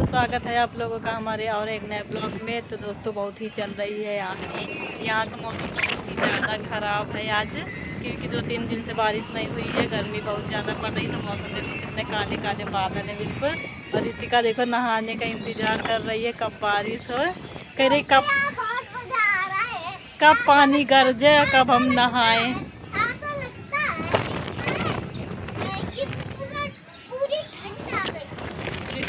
तो स्वागत है आप लोगों का हमारे और एक नए ब्लॉग में। तो दोस्तों बहुत ही चल रही है यहाँ का मौसम बहुत ही ज़्यादा ख़राब है आज, क्योंकि 2-3 दिन से बारिश नहीं हुई है। गर्मी बहुत ज़्यादा पड़ रही, तो मौसम देखो कितने काले काले बादल है बिल्कुल। और रितिका देखो नहाने का इंतज़ार कर रही है कब बारिश हो, कह रही कब पानी गरजे और कब हम नहाएं।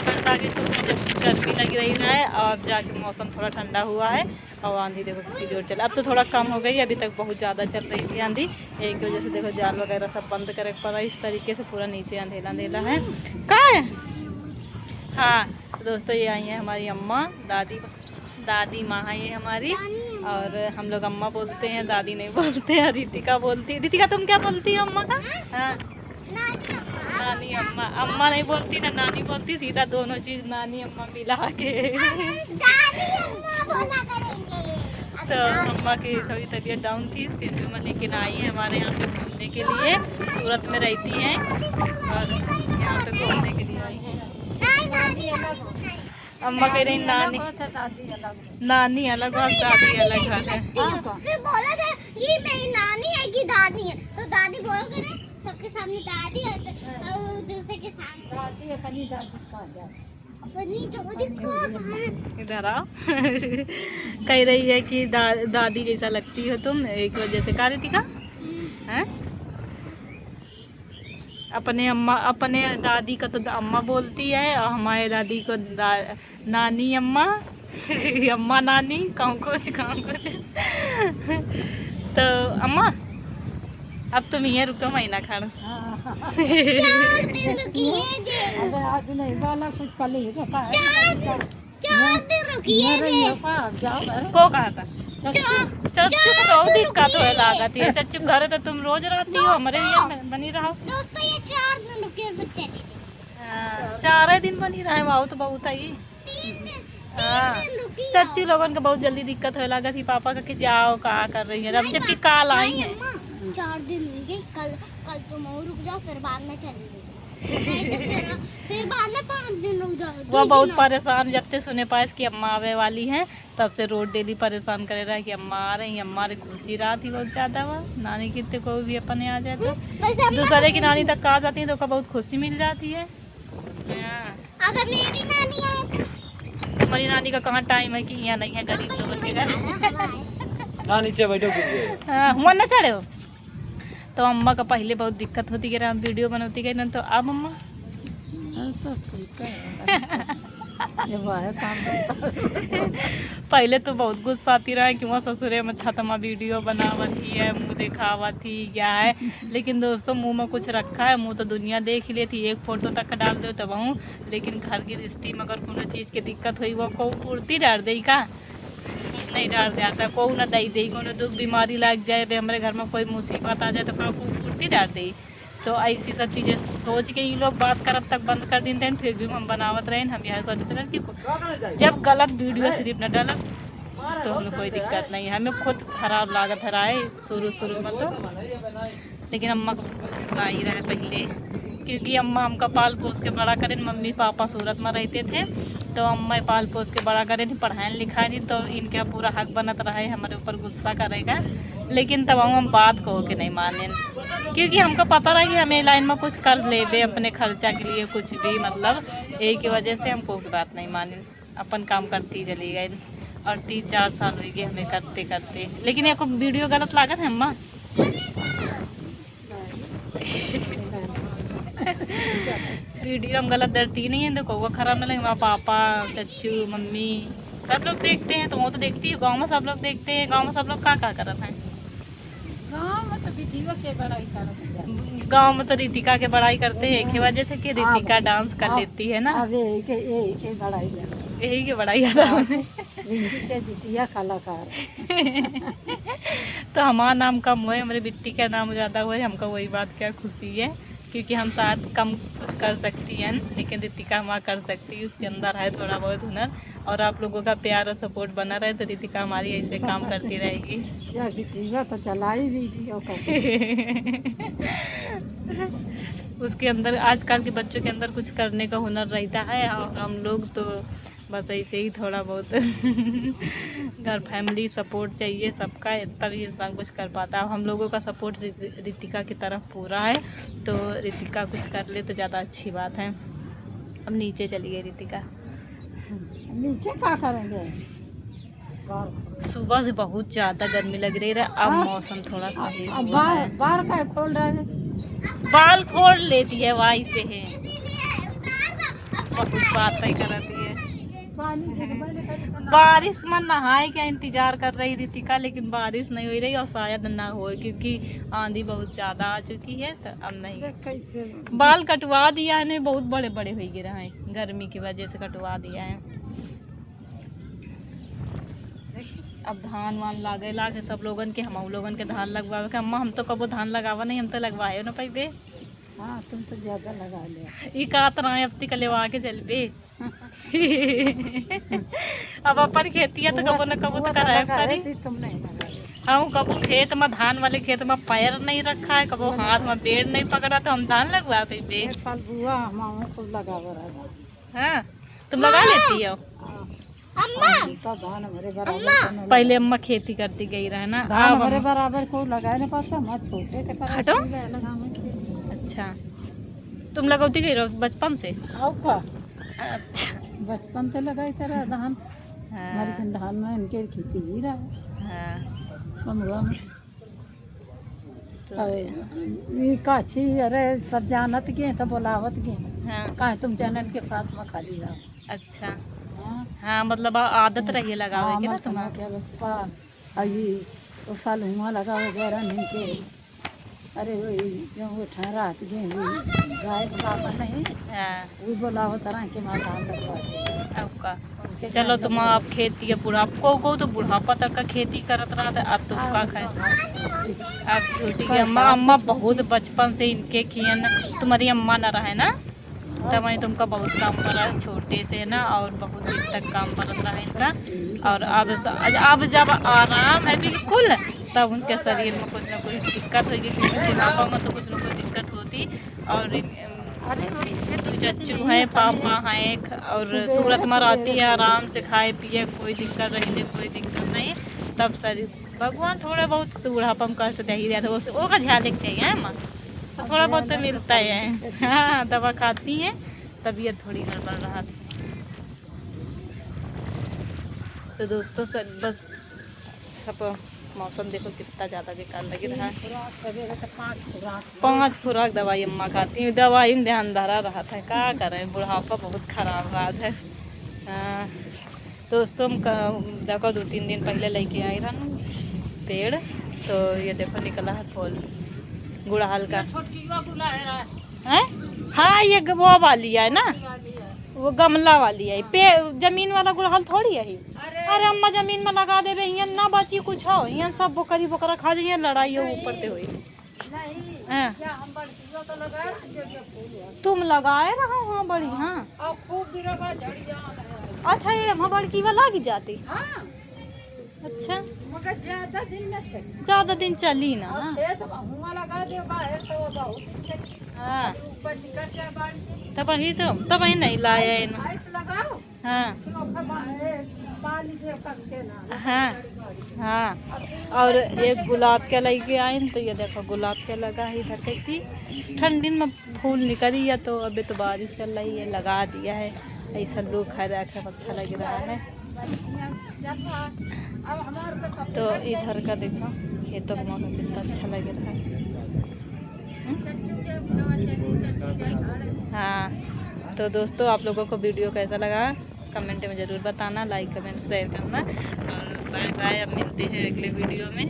ठंडा की सुबह से गर्मी लग रही है और अब जाके मौसम थोड़ा ठंडा हुआ है। और आंधी देखो कितनी जोर चला, अब तो थोड़ा कम हो गई, अभी तक बहुत ज़्यादा चल रही थी आंधी। एक की वजह से देखो जाल वगैरह सब बंद करे पड़ा, इस तरीके से पूरा नीचे अंधेला अंधेला है। कहाँ है? हाँ तो दोस्तों ये आई है हमारी अम्मा, दादी माँ है ये हमारी। और हम लोग अम्मा बोलते हैं, दादी नहीं बोलते हैं। रितिका बोलती है। रितिका तुम क्या बोलती हो अम्मा का? हाँ नानी अम्मा। अम्मा नहीं बोलती ना नानी बोलती, सीधा दोनों चीज नानी अम्मा मिला के। दादी अम्मा बोला करेंगे। तो अम्मा की थोड़ी तबीयत डाउन थी, फिर भी मैं लेकिन आई है हमारे यहाँ पे घूमने के लिए। सूरत में रहती हैं और यहाँ पे घूमने के लिए आई है। अम्मा कह रही नानी अलग और दादी अलग है। फिर बोला था ये मेरी नानी है कि दादी है, तो दादी बोल करे सबके सामने दादी है और दूसरे के सामने दादी है। अपनी दादी कहाँ जाए, अपनी दादी कहाँ है? इधर आओ। कह रही है कि दादी जैसा लगती हो तुम, एक वजह से। कहा रितिका हैं? अपने दादी का तो अम्मा बोलती है और हमारे दादी को नानी अम्मा। अम्मा नानी कहूँ कुछ। तो अम्मा अब तुम ये रुको, महीना खाना। आज नहीं वाला कुछ कर लीजिए। 4 दिन रुकिए को कहा था चच्चू को बहुत दिक्कत हो लागत है। चच्चू घर तो तुम रोज रहती हो, हमारे लिए बनी रहो। दोस्तों ये 4 दिन रुके फिर चले। 4 दिन बनी रहे, वाह तो बहुत आई। हाँ चच्चू लोगों का बहुत जल्दी दिक्कत हो लगा थी पापा का कि जाओ कहाँ कर रही है, अब जबकि काल आई है। 4 दिन हुई गई, कल तुम और रुक जाओ, फिर बाद में चलेंगे। फिर बाद में 5 दिन रुक जाओ। वो बहुत परेशान, जब से सुने पाए कि अम्मा आवे वाली हैं तब से रोज डेली परेशान करे रहा कि अम्मा आ रही। अम्मा रे खुशी रहा थी बहुत ज्यादा। वह नानी कितने को भी अपने आ जाए तो दूसरे की नानी तक आ जाती है तो बहुत खुशी मिल जाती है। अगर मेरी नानी आए, हमारी नानी का कहाँ टाइम है कि यहाँ नहीं है, गरीब लोगों के घर। नीचे बैठो। हुआ न चढ़े हो। तो अम्मा का पहले बहुत दिक्कत होती है, हम वीडियो बनती गई ना, तो अब अम्मा तो ठीक है। ये है काम पहले तो बहुत गुस्सा आती रहा कि वहाँ ससुरे में छतमा वीडियो बनावा थी है, मुँह दिखावा थी क्या है। लेकिन दोस्तों मुँह में कुछ रखा है, मुँह तो दुनिया देख ही लेती, एक फोटो तक डाल दो तब हूँ। लेकिन घर की रिश्ती में अगर कोनो चीज़ की दिक्कत हुई वो को उड़ती डाल दे का नहीं डाल जाता, को ना दई दे, कोनो दुख बीमारी लग जाए, हमारे घर में कोई मुसीबत आ जाए तो उड़ती डाल दे। तो ऐसी सब चीज़ें सोच के ये लोग बात करब तक बंद कर देते हैं, फिर भी हम बनावत रहे। हम यह सोचते रहे कि जब गलत वीडियो सिर्फ न डालब तो हमें कोई दिक्कत नहीं है। हमें खुद खराब लागत रहा है शुरू में तो, लेकिन अम्मा को गुस्सा ही रहे पहले, क्योंकि अम्मा हमका पाल पोस के बड़ा करें। मम्मी पापा सूरत में रहते थे तो अम्मा पाल पोस के बड़ा करें, पढ़ाए लिखाए नहीं, तो इनका पूरा हक बनत रहा है हमारे ऊपर गुस्सा करेगा। लेकिन तब हम बात को के नहीं माने, क्योंकि हमको पता रहा कि हमें लाइन में कुछ कर ले अपने खर्चा के लिए कुछ भी, मतलब यही की वजह से हम कोई बात नहीं माने, अपन काम करती चली गई। और 3-4 साल हो गए हमें करते करते। लेकिन एक वीडियो गलत लागत है अम्मा। वीडियो हम गलत डरती नहीं है, देखो वो खराब ना लगे। हमारा पापा चच्चू मम्मी सब लोग देखते हैं, तो वो तो देखती है। गाँव में सब लोग देखते हैं, गाँव में सब लोग क्या करते हैं। गाँव में तो रितिका के बड़ाई करते हैं एक वजह से कि रितिका डांस कर लेती है ना, यही के बड़ाई कलाकार। तो हमारा नाम कम हुआ है, हमारे बिट्टी का नाम ज़्यादा हुआ है। हमको वही बात क्या खुशी है, क्योंकि हम शायद कम कुछ कर सकती हैं, लेकिन रितिका हमारा कर सकती है, उसके अंदर है थोड़ा बहुत हुनर। और आप लोगों का प्यार और सपोर्ट बना रहे तो रितिका हमारी ऐसे काम करती रहेगी। तो चलाई वीडियो उसके अंदर, आजकल के बच्चों के अंदर कुछ करने का हुनर रहता है, और हम लोग तो बस ऐसे ही थोड़ा बहुत घर फैमिली सपोर्ट चाहिए सबका, तभी इंसान कुछ कर पाता है। हम लोगों का सपोर्ट रितिका की तरफ पूरा है, तो रितिका कुछ कर ले तो ज़्यादा अच्छी बात है। अब नीचे चलिए रितिका। नीचे क्या करेंगे? सुबह से बहुत ज़्यादा गर्मी लग रही है, अब मौसम थोड़ा सही अब हुआ है। बाहर का खोल रहे हैं। बाल खोल लेती है, वाई से है, बहुत बातें करती है। बारिश में नहाए क्या इंतजार कर रही रितिका, लेकिन बारिश नहीं हो रही और शायद ना हो, क्योंकि आंधी बहुत ज़्यादा आ चुकी है, तो अब नहीं। बाल कटवा दिया है, बहुत बड़े बड़े हो गिरे हैं, गर्मी की वजह से कटवा दिया है। अब धान वान लागे सब लोगन के, हम लोगन के धान लगवावे के। अम्मा हम तो कबो धान लगावा नहीं, हम तो लगवाए ना पाइबे। हाँ तुम तो ज्यादा लगा लिया। ये का तरह अब तक लेवा के चल पे। अब अपन खेती है तो कबो न कबो तो कराए करी। तुम नहीं लगा लिया। हाँ कबो खेत में, धान वाले खेत में पैर नहीं रखा है, कबो हाथ में पेड़ नहीं पकड़ा, तो हम धान लगवा पाइबे। एक साल बुआ हमारा खूब लगा रहा। हाँ तुम लगा लेती हो? तो धान हमारे बराबर पहले अम्मा खेती करती गई रहे ना, धान अब हमारे बराबर को लगाए ना पाता, हम छोटे थे पर हटो। लगावे। अच्छा तुम लगौती गई रहो बचपन से? आओ का अच्छा बचपन से लगाई तेरा धान। हमारे हाँ, धान में इनके खेती ही रहा हाँ। समझा में। ये काछी अरे सब जानत गए तो बोलावत गए। हाँ काहे तुम चैनल के साथ में खाली रहो। अच्छा हाँ हाँ, मतलब आदत रही लगावे के ना हमारे तुम्हारा। क्या बप्पा ये वो साल हुआ लगा वगैरह नहीं के। अरे वही जो वो ठहरा गए गाय का पापा नहीं हाँ वो बोलावो तरह के माँ धान लगवा दे। अब का चलो तुम आप खेती है बुढ़ापा को तो बुढ़ापा तक का खेती करत रहा था, अब तुम का खाए। अब छोटी की अम्मा, अम्मा बहुत बचपन से इनके कियन, तुम्हारी अम्मा न रहे ना, तब वही तुमका बहुत काम करा छोटे से ना, और बहुत दिन तक काम करत रहा इनका। और अब जब आराम है बिल्कुल, तब उनके शरीर में कुछ ना कुछ दिक्कत होगी, क्योंकि बुढ़ापा में तो कुछ ना कुछ दिक्कत होती। और चच्चू है, पापा हैं, और सूरत में रहती है, आराम से खाए पिए, कोई दिक्कत रही कोई दिक्कत नहीं। तब शरीर भगवान थोड़ा बहुत बुढ़ापा में कष्ट दे ही दिया था, वो का ध्यान देना चाहिए माँ, तो थोड़ा बहुत तो मिलता है। हाँ दवा खाती हैं, तबीयत थोड़ी गड़बड़ रहा थी। तो दोस्तों सब बस सब मौसम देखो कितना ज़्यादा बेकार लग रहा है। 5 खुराक दवाई अम्मा खाती हैं, दवाई में ध्यान धरा रहा था, क्या करें, बुढ़ापा बहुत ख़राब बात है। हाँ दोस्तों हम देखो 2-3 दिन पहले लेके आई था पेड़, तो ये देखो निकला है फूल गुड़हल का। है हाँ ये वो वाली है ना, वो गमला वाली है, पे जमीन वाला गुड़हल थोड़ी है। अरे अम्मा जमीन में लगा दे रही ना बची कुछ हो, यहाँ सब बकरी बकरा खा जाइए, लड़ाई हो ऊपर से हुई। तुम लगाए रहा हाँ बड़ी। हाँ अच्छा ये वहाँ बड़की वाला लगी जाती। अच्छा मगर ज्यादा दिन चली ना। लगा दे बाहर तो बहुत दिन चली। हाँ ऊपर निकल जाए बाल्टी तब वही नहीं लाया है ना। आइस लगाओ हाँ पानी दे करके ना। हाँ हाँ। और एक गुलाब के लेके आए तो ये देखो गुलाब के लगा ही थी, ठंडी में फूल निकली है, तो अभी तो बारिश चल रही है, लगा दिया है। ऐसा लोग खा रखे अच्छा लग रहा है। तो इधर का देखो खेतों का मौसम कितना अच्छा लग रहा है। हाँ तो दोस्तों आप लोगों को वीडियो कैसा लगा कमेंट में ज़रूर बताना, लाइक कमेंट शेयर करना, और बाय बाय। अब मिलते हैं अगले वीडियो में।